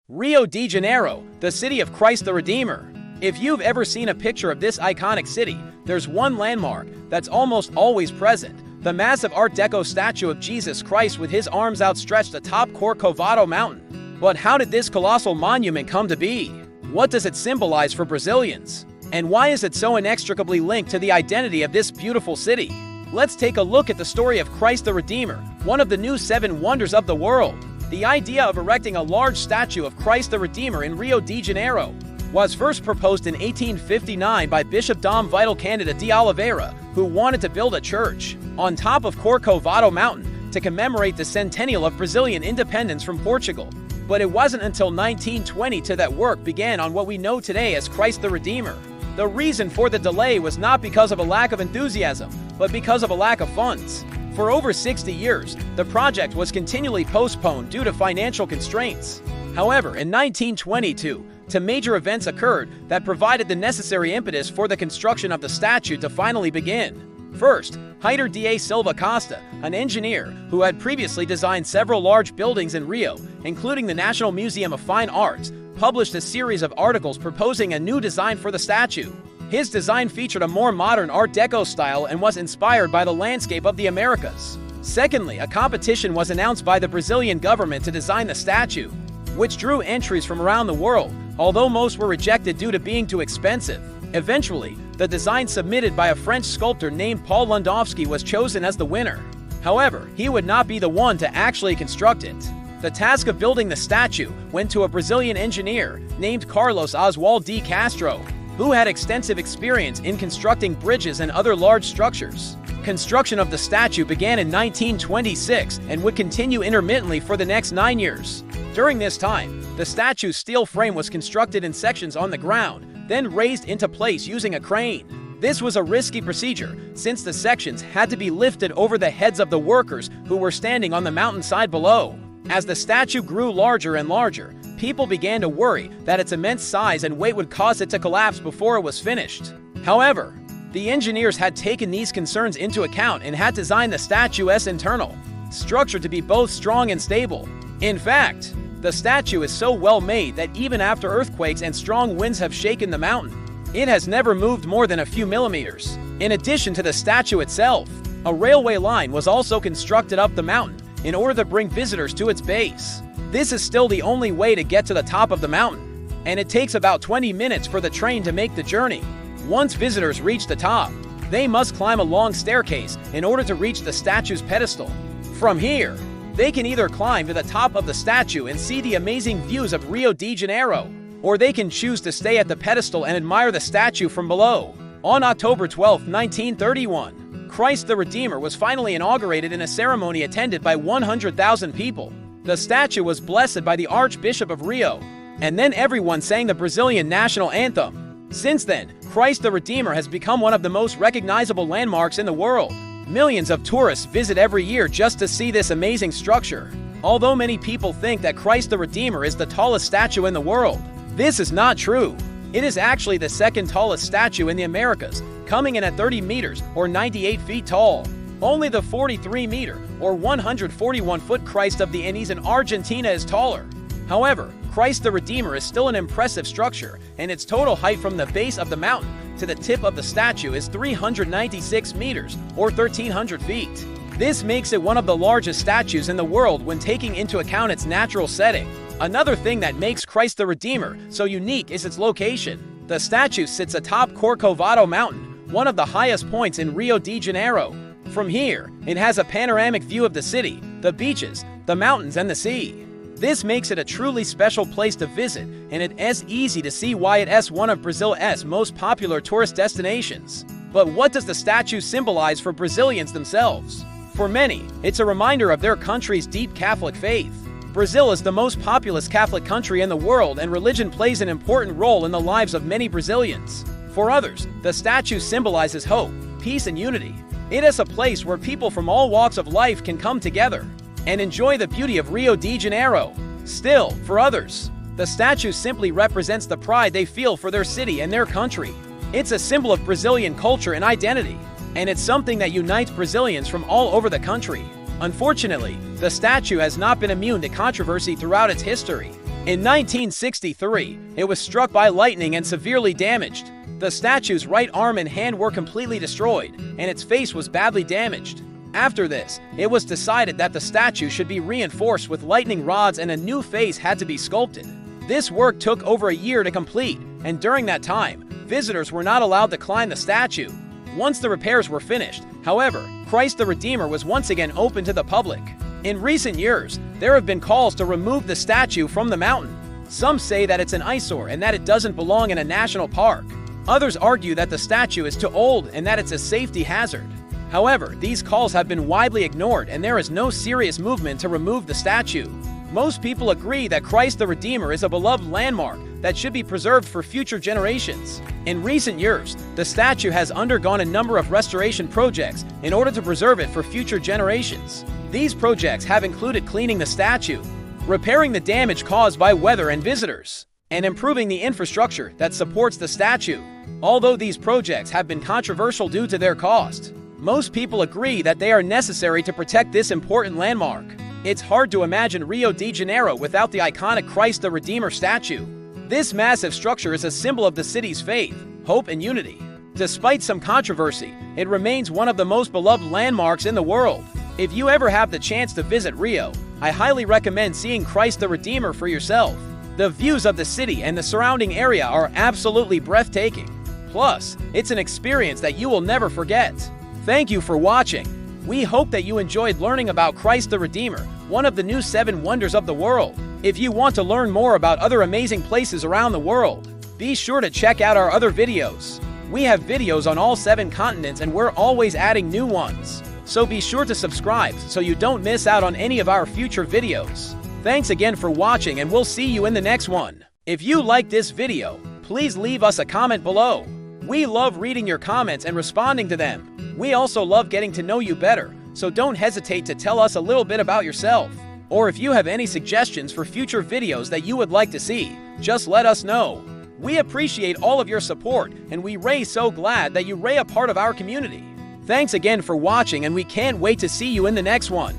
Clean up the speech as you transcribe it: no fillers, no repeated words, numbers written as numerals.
Rio de Janeiro, the city of Christ the Redeemer. If you've ever seen a picture of this iconic city, there's one landmark that's almost always present: the massive Art Deco statue of Jesus Christ with his arms outstretched atop Corcovado Mountain. But how did this colossal monument come to be? What does it symbolize for Brazilians? And why is it so inextricably linked to the identity of this beautiful city? Let's take a look at the story of Christ the Redeemer, one of the new 7 wonders of the world. The idea of erecting a large statue of Christ the Redeemer in Rio de Janeiro was first proposed in 1859 by Bishop Dom Vital Candida de Oliveira, who wanted to build a church on top of Corcovado Mountain to commemorate the centennial of Brazilian independence from Portugal. But it wasn't until 1922 that work began on what we know today as Christ the Redeemer. The reason for the delay was not because of a lack of enthusiasm, but because of a lack of funds. For over 60 years, the project was continually postponed due to financial constraints. However, in 1922, two major events occurred that provided the necessary impetus for the construction of the statue to finally begin. First, Heitor da Silva Costa, an engineer who had previously designed several large buildings in Rio, including the National Museum of Fine Arts, published a series of articles proposing a new design for the statue. His design featured a more modern Art Deco style and was inspired by the landscape of the Americas. Secondly, a competition was announced by the Brazilian government to design the statue, which drew entries from around the world, although most were rejected due to being too expensive. Eventually, the design submitted by a French sculptor named Paul Landowski was chosen as the winner. However, he would not be the one to actually construct it. The task of building the statue went to a Brazilian engineer named Carlos Oswald de Castro, who had extensive experience in constructing bridges and other large structures. Construction of the statue began in 1926 and would continue intermittently for the next 9 years. During this time, the statue's steel frame was constructed in sections on the ground, then raised into place using a crane. This was a risky procedure, since the sections had to be lifted over the heads of the workers who were standing on the mountainside below. As the statue grew larger and larger, people began to worry that its immense size and weight would cause it to collapse before it was finished. However, the engineers had taken these concerns into account and had designed the statue's internal structure to be both strong and stable. In fact, the statue is so well made that even after earthquakes and strong winds have shaken the mountain, it has never moved more than a few millimeters. In addition to the statue itself, a railway line was also constructed up the mountain in order to bring visitors to its base. This is still the only way to get to the top of the mountain, and it takes about 20 minutes for the train to make the journey. Once visitors reach the top, they must climb a long staircase in order to reach the statue's pedestal. From here, they can either climb to the top of the statue and see the amazing views of Rio de Janeiro, or they can choose to stay at the pedestal and admire the statue from below. On October 12, 1931, Christ the Redeemer was finally inaugurated in a ceremony attended by 100,000 people. The statue was blessed by the Archbishop of Rio, and then everyone sang the Brazilian national anthem. Since then, Christ the Redeemer has become one of the most recognizable landmarks in the world. Millions of tourists visit every year just to see this amazing structure. Although many people think that Christ the Redeemer is the tallest statue in the world, this is not true. It is actually the second tallest statue in the Americas, coming in at 30 meters or 98 feet tall. Only the 43-meter or 141-foot Christ of the Andes in Argentina is taller. However, Christ the Redeemer is still an impressive structure, and its total height from the base of the mountain to the tip of the statue is 396 meters or 1,300 feet. This makes it one of the largest statues in the world when taking into account its natural setting. Another thing that makes Christ the Redeemer so unique is its location. The statue sits atop Corcovado Mountain, one of the highest points in Rio de Janeiro. From here, it has a panoramic view of the city, the beaches, the mountains, and the sea. This makes it a truly special place to visit, and it is easy to see why it is one of Brazil's most popular tourist destinations. But what does the statue symbolize for Brazilians themselves? For many, it's a reminder of their country's deep Catholic faith. Brazil is the most populous Catholic country in the world, and religion plays an important role in the lives of many Brazilians. For others, the statue symbolizes hope, peace, and unity. It is a place where people from all walks of life can come together and enjoy the beauty of Rio de Janeiro. Still, for others, the statue simply represents the pride they feel for their city and their country. It's a symbol of Brazilian culture and identity, and it's something that unites Brazilians from all over the country. Unfortunately, the statue has not been immune to controversy throughout its history. In 1963, it was struck by lightning and severely damaged. The statue's right arm and hand were completely destroyed, and its face was badly damaged. After this, it was decided that the statue should be reinforced with lightning rods and a new face had to be sculpted. This work took over a year to complete, and during that time, visitors were not allowed to climb the statue. Once the repairs were finished, however, Christ the Redeemer was once again open to the public. In recent years, there have been calls to remove the statue from the mountain. Some say that it's an eyesore and that it doesn't belong in a national park. Others argue that the statue is too old and that it's a safety hazard. However, these calls have been widely ignored and there is no serious movement to remove the statue. Most people agree that Christ the Redeemer is a beloved landmark that should be preserved for future generations. In recent years, the statue has undergone a number of restoration projects in order to preserve it for future generations. These projects have included cleaning the statue, repairing the damage caused by weather and visitors, and improving the infrastructure that supports the statue. Although these projects have been controversial due to their cost, most people agree that they are necessary to protect this important landmark. It's hard to imagine Rio de Janeiro without the iconic Christ the Redeemer statue. This massive structure is a symbol of the city's faith, hope, and unity. Despite some controversy, it remains one of the most beloved landmarks in the world. If you ever have the chance to visit Rio, I highly recommend seeing Christ the Redeemer for yourself. The views of the city and the surrounding area are absolutely breathtaking. Plus, it's an experience that you will never forget. Thank you for watching. We hope that you enjoyed learning about Christ the Redeemer, one of the new 7 wonders of the world. If you want to learn more about other amazing places around the world, be sure to check out our other videos. We have videos on all 7 continents and we're always adding new ones. So be sure to subscribe so you don't miss out on any of our future videos. Thanks again for watching and we'll see you in the next one. If you liked this video, please leave us a comment below. We love reading your comments and responding to them. We also love getting to know you better, so don't hesitate to tell us a little bit about yourself. Or if you have any suggestions for future videos that you would like to see, just let us know. We appreciate all of your support, and we're so glad that you're a part of our community. Thanks again for watching, and we can't wait to see you in the next one.